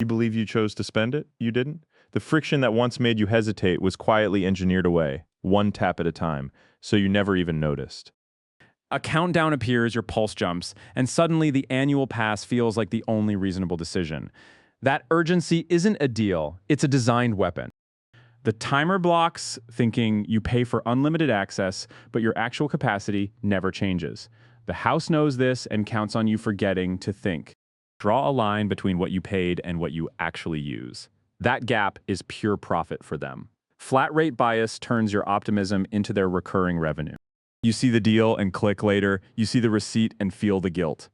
believe you chose to spend it? You didn't? The friction that once made you hesitate was quietly engineered away, one tap at a time, so you never even noticed. A countdown appears, your pulse jumps, and suddenly the annual pass feels like the only reasonable decision. That urgency isn't a deal, it's a designed weapon. The timer blocks, thinking you pay for unlimited access, but your actual capacity never changes. The house knows this and counts on you forgetting to think. Draw a line between what you paid and what you actually use. That gap is pure profit for them. Flat rate bias turns your optimism into their recurring revenue. You see the deal and click later, you see the receipt and feel the guilt.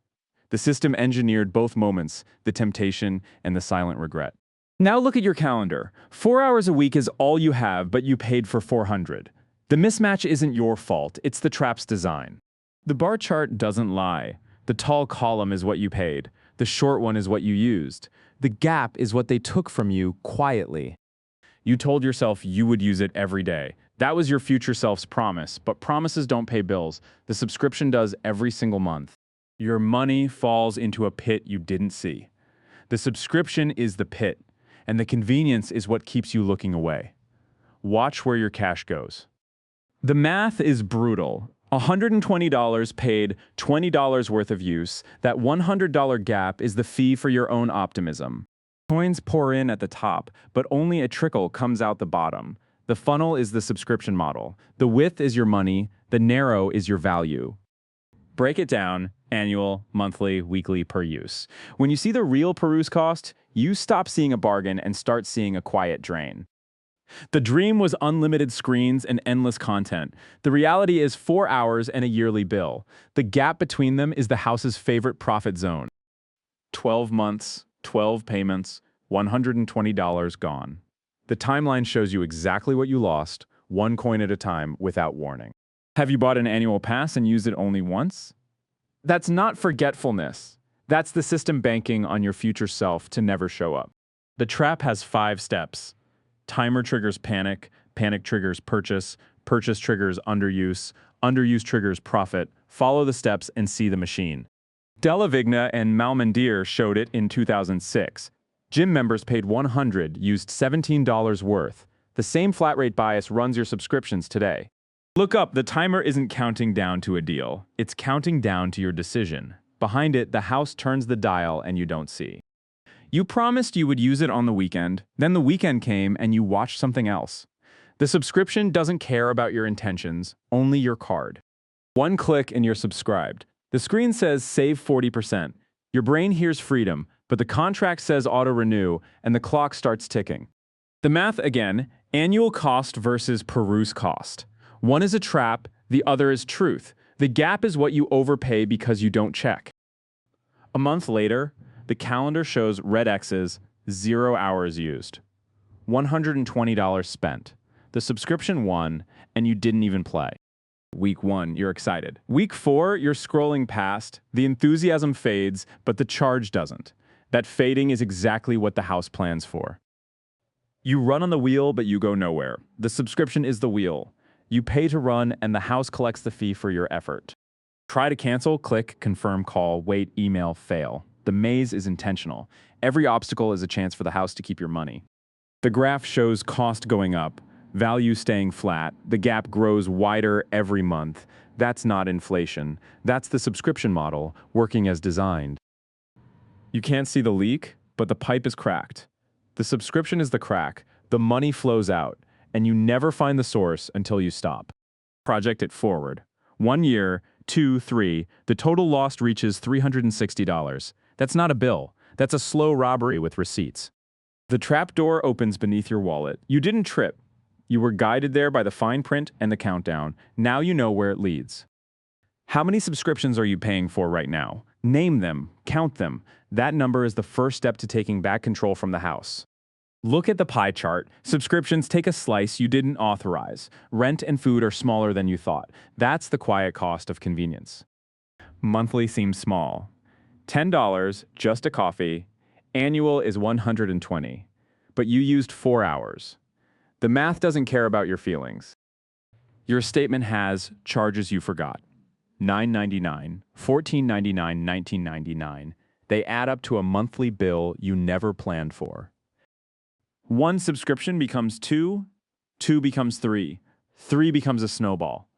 The system engineered both moments, the temptation and the silent regret. Now look at your calendar. 4 hours a week is all you have, but you paid for 400. The mismatch isn't your fault, it's the trap's design. The bar chart doesn't lie. The tall column is what you paid. The short one is what you used. The gap is what they took from you quietly. You told yourself you would use it every day. That was your future self's promise, but promises don't pay bills. The subscription does every single month. Your money falls into a pit you didn't see. The subscription is the pit, and the convenience is what keeps you looking away. Watch where your cash goes. The math is brutal. $120 paid, $20 worth of use. That $100 gap is the fee for your own optimism. Coins pour in at the top, but only a trickle comes out the bottom. The funnel is the subscription model. The width is your money, the narrow is your value. Break it down, annual, monthly, weekly, per use. When you see the real peruse cost, you stop seeing a bargain and start seeing a quiet drain. The dream was unlimited screens and endless content. The reality is 4 hours and a yearly bill. The gap between them is the house's favorite profit zone. 12 months, 12 payments, $120 gone. The timeline shows you exactly what you lost, one coin at a time, without warning. Have you bought an annual pass and used it only once? That's not forgetfulness. That's the system banking on your future self to never show up. The trap has 5 steps. Timer triggers panic, panic triggers purchase, purchase triggers underuse, underuse triggers profit. Follow the steps and see the machine. Della Vigna and Malmandir showed it in 2006. Gym members paid $100, used $17 worth. The same flat rate bias runs your subscriptions today. Look up, the timer isn't counting down to a deal. It's counting down to your decision. Behind it, the house turns the dial and you don't see. You promised you would use it on the weekend, then the weekend came and you watched something else. The subscription doesn't care about your intentions, only your card. One click and you're subscribed. The screen says save 40%. Your brain hears freedom, but the contract says auto-renew and the clock starts ticking. The math again, annual cost versus peruse cost. One is a trap, the other is truth. The gap is what you overpay because you don't check. A month later, the calendar shows red X's, 0 hours used. $120 spent. The subscription won, and you didn't even play. Week 1, you're excited. Week 4, you're scrolling past. The enthusiasm fades, but the charge doesn't. That fading is exactly what the house plans for. You run on the wheel, but you go nowhere. The subscription is the wheel. You pay to run, and the house collects the fee for your effort. Try to cancel, click, confirm, call, wait, email, fail. The maze is intentional. Every obstacle is a chance for the house to keep your money. The graph shows cost going up, value staying flat. The gap grows wider every month. That's not inflation. That's the subscription model, working as designed. You can't see the leak, but the pipe is cracked. The subscription is the crack. The money flows out, and you never find the source until you stop. Project it forward. 1 year, 2, 3, the total lost reaches $360. That's not a bill. That's a slow robbery with receipts. The trap door opens beneath your wallet. You didn't trip. You were guided there by the fine print and the countdown. Now you know where it leads. How many subscriptions are you paying for right now? Name them. Count them. That number is the first step to taking back control from the house. Look at the pie chart. Subscriptions take a slice you didn't authorize. Rent and food are smaller than you thought. That's the quiet cost of convenience. Monthly seems small. $10, just a coffee. Annual is $120. But you used 4 hours. The math doesn't care about your feelings. Your statement has charges you forgot. $9.99, $14.99, $19.99, They add up to a monthly bill you never planned for. One subscription becomes two, two becomes three, three becomes a snowball.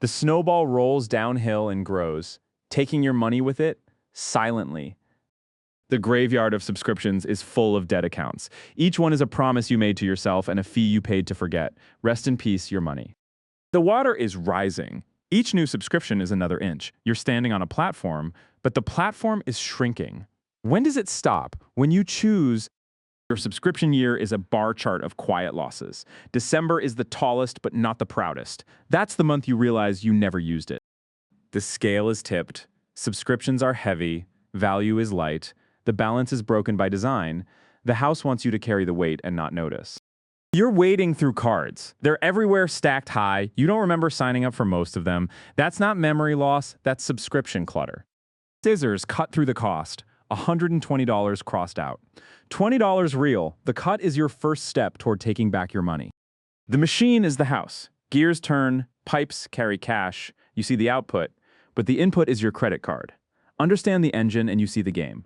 The snowball rolls downhill and grows, taking your money with it silently. The graveyard of subscriptions is full of debt accounts. Each one is a promise you made to yourself and a fee you paid to forget. Rest in peace, your money. The water is rising. Each new subscription is another inch. You're standing on a platform, but the platform is shrinking. When does it stop? When you choose. Your subscription year is a bar chart of quiet losses. December is the tallest but not the proudest. That's the month you realize you never used it. The scale is tipped. Subscriptions are heavy. Value is light. The balance is broken by design. The house wants you to carry the weight and not notice. You're wading through cards. They're everywhere stacked high. You don't remember signing up for most of them. That's not memory loss, that's subscription clutter. Scissors cut through the cost. $120 crossed out. $20 real. The cut is your first step toward taking back your money. The machine is the house. Gears turn, pipes carry cash. You see the output, but the input is your credit card. Understand the engine and you see the game.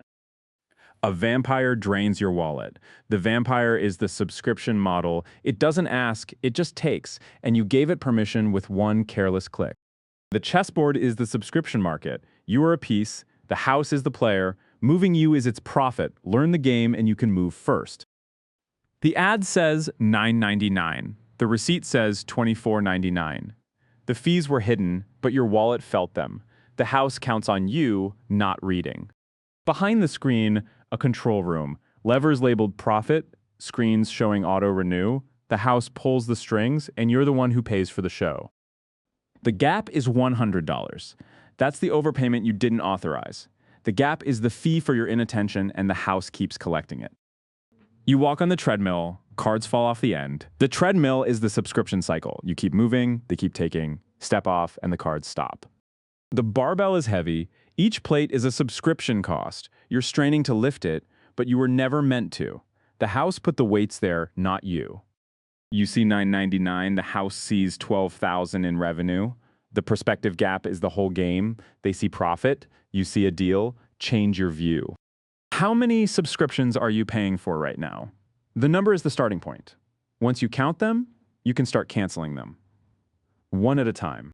A vampire drains your wallet. The vampire is the subscription model. It doesn't ask, it just takes, and you gave it permission with one careless click. The chessboard is the subscription market. You are a piece, the house is the player, moving you is its profit. Learn the game and you can move first. The ad says $9.99. The receipt says $24.99. The fees were hidden, but your wallet felt them. The house counts on you, not reading. Behind the screen, a control room. Levers labeled profit, screens showing auto-renew. The house pulls the strings, and you're the one who pays for the show. The gap is $100. That's the overpayment you didn't authorize. The gap is the fee for your inattention, and the house keeps collecting it. You walk on the treadmill, cards fall off the end. The treadmill is the subscription cycle. You keep moving, they keep taking, step off, and the cards stop. The barbell is heavy. Each plate is a subscription cost. You're straining to lift it, but you were never meant to. The house put the weights there, not you. You see $9.99, the house sees $12,000 in revenue. The perspective gap is the whole game. They see profit, you see a deal, change your view. How many subscriptions are you paying for right now? The number is the starting point. Once you count them, you can start canceling them. One at a time.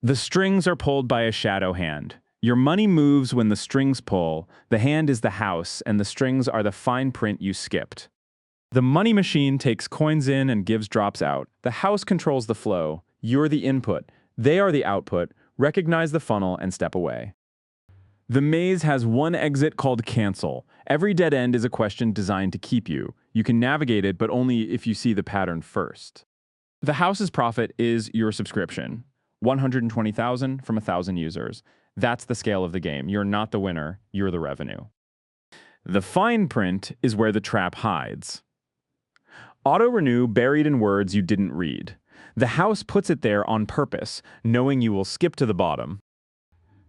The strings are pulled by a shadow hand. Your money moves when the strings pull. The hand is the house, and the strings are the fine print you skipped. The money machine takes coins in and gives drops out. The house controls the flow. You're the input. They are the output. Recognize the funnel and step away. The maze has one exit called cancel. Every dead end is a question designed to keep you. You can navigate it, but only if you see the pattern first. The house's profit is your subscription. 120,000 from 1,000 users. That's the scale of the game. You're not the winner, you're the revenue. The fine print is where the trap hides. Auto-renew buried in words you didn't read. The house puts it there on purpose, knowing you will skip to the bottom.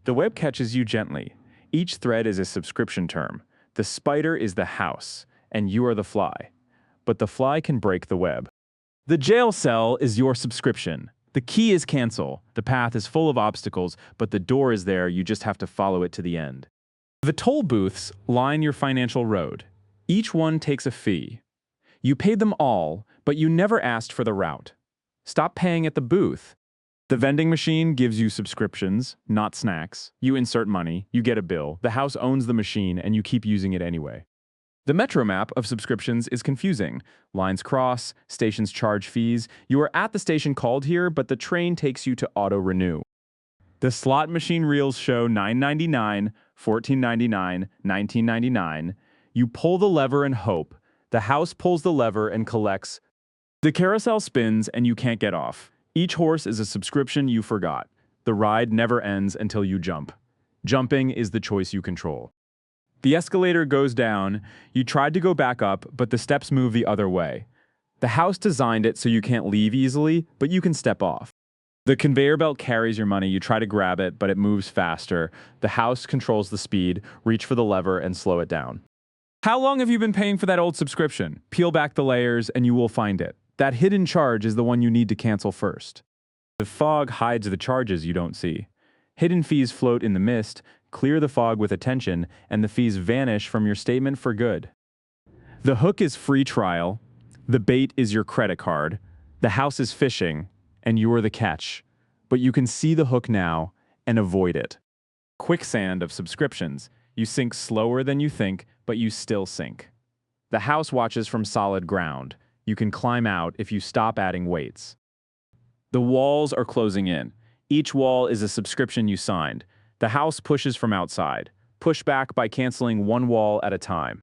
The web catches you gently. Each thread is a subscription term. The spider is the house, and you are the fly. But the fly can break the web. The jail cell is your subscription. The key is cancel. The path is full of obstacles, but the door is there, you just have to follow it to the end. The toll booths line your financial road. Each one takes a fee. You paid them all, but you never asked for the route. Stop paying at the booth. The vending machine gives you subscriptions, not snacks. You insert money, you get a bill. The house owns the machine, and you keep using it anyway. The metro map of subscriptions is confusing. Lines cross, stations charge fees. You are at the station called here, but the train takes you to auto-renew. The slot machine reels show $9.99, $14.99, $19.99. You pull the lever and hope. The house pulls the lever and collects. The carousel spins and you can't get off. Each horse is a subscription you forgot. The ride never ends until you jump. Jumping is the choice you control. The escalator goes down. You tried to go back up, but the steps move the other way. The house designed it so you can't leave easily, but you can step off. The conveyor belt carries your money. You try to grab it, but it moves faster. The house controls the speed. Reach for the lever and slow it down. How long have you been paying for that old subscription? Peel back the layers and you will find it. That hidden charge is the one you need to cancel first. The fog hides the charges you don't see. Hidden fees float in the mist. clear the fog with attention, and the fees vanish from your statement for good. The hook is free trial, the bait is your credit card, the house is fishing, and you are the catch. But you can see the hook now and avoid it. Quicksand of subscriptions. You sink slower than you think, but you still sink. The house watches from solid ground. You can climb out if you stop adding weights. The walls are closing in. Each wall is a subscription you signed. The house pushes from outside. Push back by canceling one wall at a time.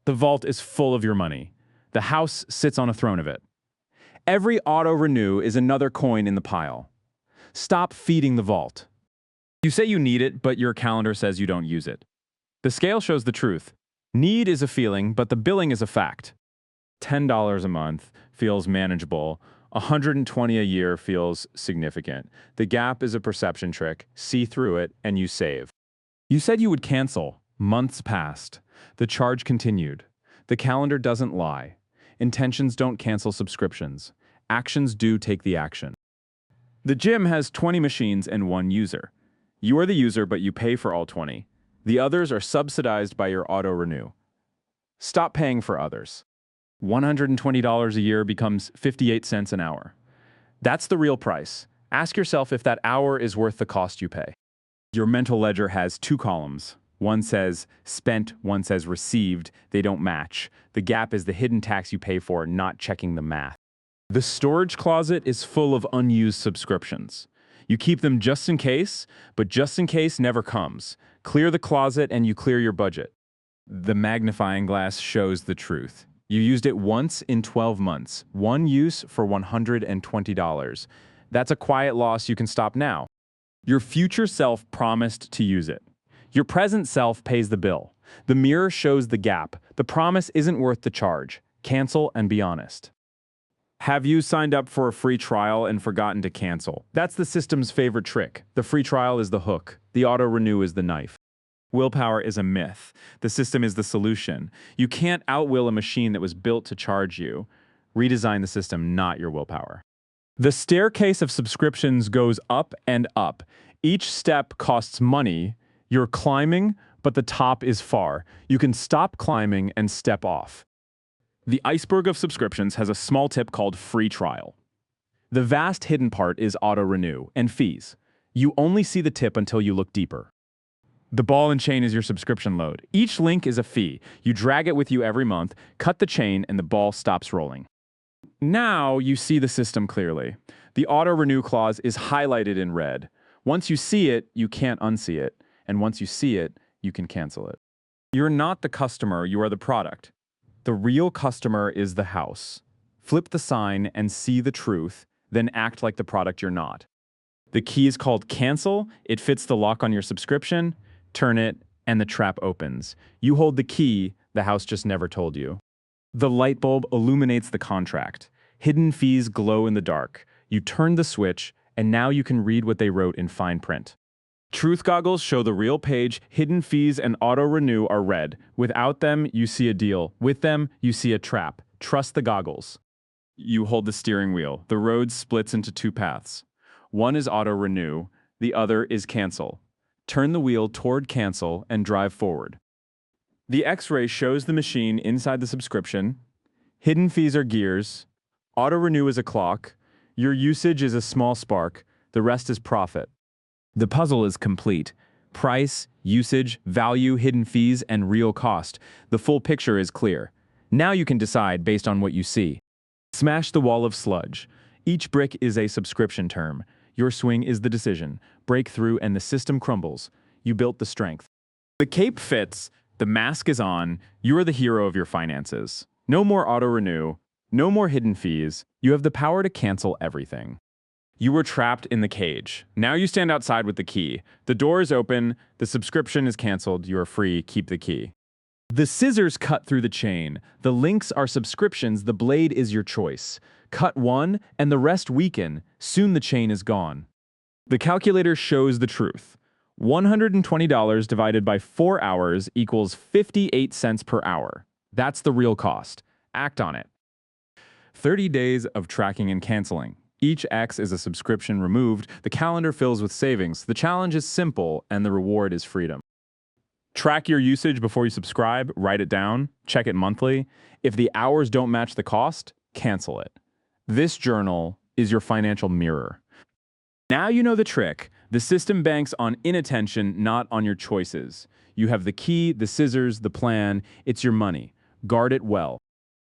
The vault is full of your money. The house sits on a throne of it. Every auto-renew is another coin in the pile. Stop feeding the vault. You say you need it, but your calendar says you don't use it. The scale shows the truth. Need is a feeling, but the billing is a fact. $10 a month feels manageable. $120 a year feels significant. The gap is a perception trick. See through it, and you save. You said you would cancel. Months passed. The charge continued. The calendar doesn't lie. Intentions don't cancel subscriptions. Actions do take the action. The gym has 20 machines and one user. You are the user, but you pay for all 20. The others are subsidized by your auto-renew. Stop paying for others. $120 a year becomes 58 cents an hour. That's the real price. Ask yourself if that hour is worth the cost you pay. Your mental ledger has two columns. One says spent, one says received. They don't match. The gap is the hidden tax you pay for, not checking the math. The storage closet is full of unused subscriptions. You keep them just in case, but just in case never comes. Clear the closet and you clear your budget. The magnifying glass shows the truth. You used it once in 12 months. One use for $120. That's a quiet loss you can stop now. Your future self promised to use it. Your present self pays the bill. The mirror shows the gap. The promise isn't worth the charge. Cancel and be honest. Have you signed up for a free trial and forgotten to cancel? That's the system's favorite trick. The free trial is the hook. The auto-renew is the knife. Willpower is a myth. The system is the solution. You can't outwill a machine that was built to charge you. Redesign the system, not your willpower. The staircase of subscriptions goes up and up. Each step costs money. You're climbing, but the top is far. You can stop climbing and step off. The iceberg of subscriptions has a small tip called free trial. The vast hidden part is auto-renew and fees. You only see the tip until you look deeper. The ball and chain is your subscription load. Each link is a fee. You drag it with you every month, cut the chain, and the ball stops rolling. Now you see the system clearly. The auto-renew clause is highlighted in red. Once you see it, you can't unsee it. And once you see it, you can cancel it. You're not the customer, you are the product. The real customer is the house. Flip the sign and see the truth, then act like the product you're not. The key is called cancel. It fits the lock on your subscription. Turn it, and the trap opens. You hold the key, the house just never told you. The light bulb illuminates the contract. Hidden fees glow in the dark. You turn the switch, and now you can read what they wrote in fine print. Truth goggles show the real page. Hidden fees and auto-renew are red. Without them, you see a deal. With them, you see a trap. Trust the goggles. You hold the steering wheel. The road splits into two paths. One is auto-renew. The other is cancel. Turn the wheel toward cancel and drive forward. The X-ray shows the machine inside the subscription. Hidden fees are gears. Auto-renew is a clock. Your usage is a small spark. The rest is profit. The puzzle is complete. Price, usage, value, hidden fees, and real cost. The full picture is clear. Now you can decide based on what you see. Smash the wall of sludge. Each brick is a subscription term. Your swing is the decision. Break through and the system crumbles. You built the strength. The cape fits. The mask is on. You are the hero of your finances. No more auto-renew. No more hidden fees. You have the power to cancel everything. You were trapped in the cage. Now you stand outside with the key. The door is open. The subscription is canceled. You are free. Keep the key. The scissors cut through the chain. The links are subscriptions. The blade is your choice. Cut one, and the rest weaken. Soon the chain is gone. The calculator shows the truth. $120 divided by 4 hours equals 58 cents per hour. That's the real cost. Act on it. 30 days of tracking and canceling. Each X is a subscription removed, the calendar fills with savings. The challenge is simple, and the reward is freedom. Track your usage before you subscribe, write it down, check it monthly. If the hours don't match the cost, cancel it. This journal is your financial mirror. Now you know the trick. The system banks on inattention, not on your choices. You have the key, the scissors, the plan. It's your money. Guard it well.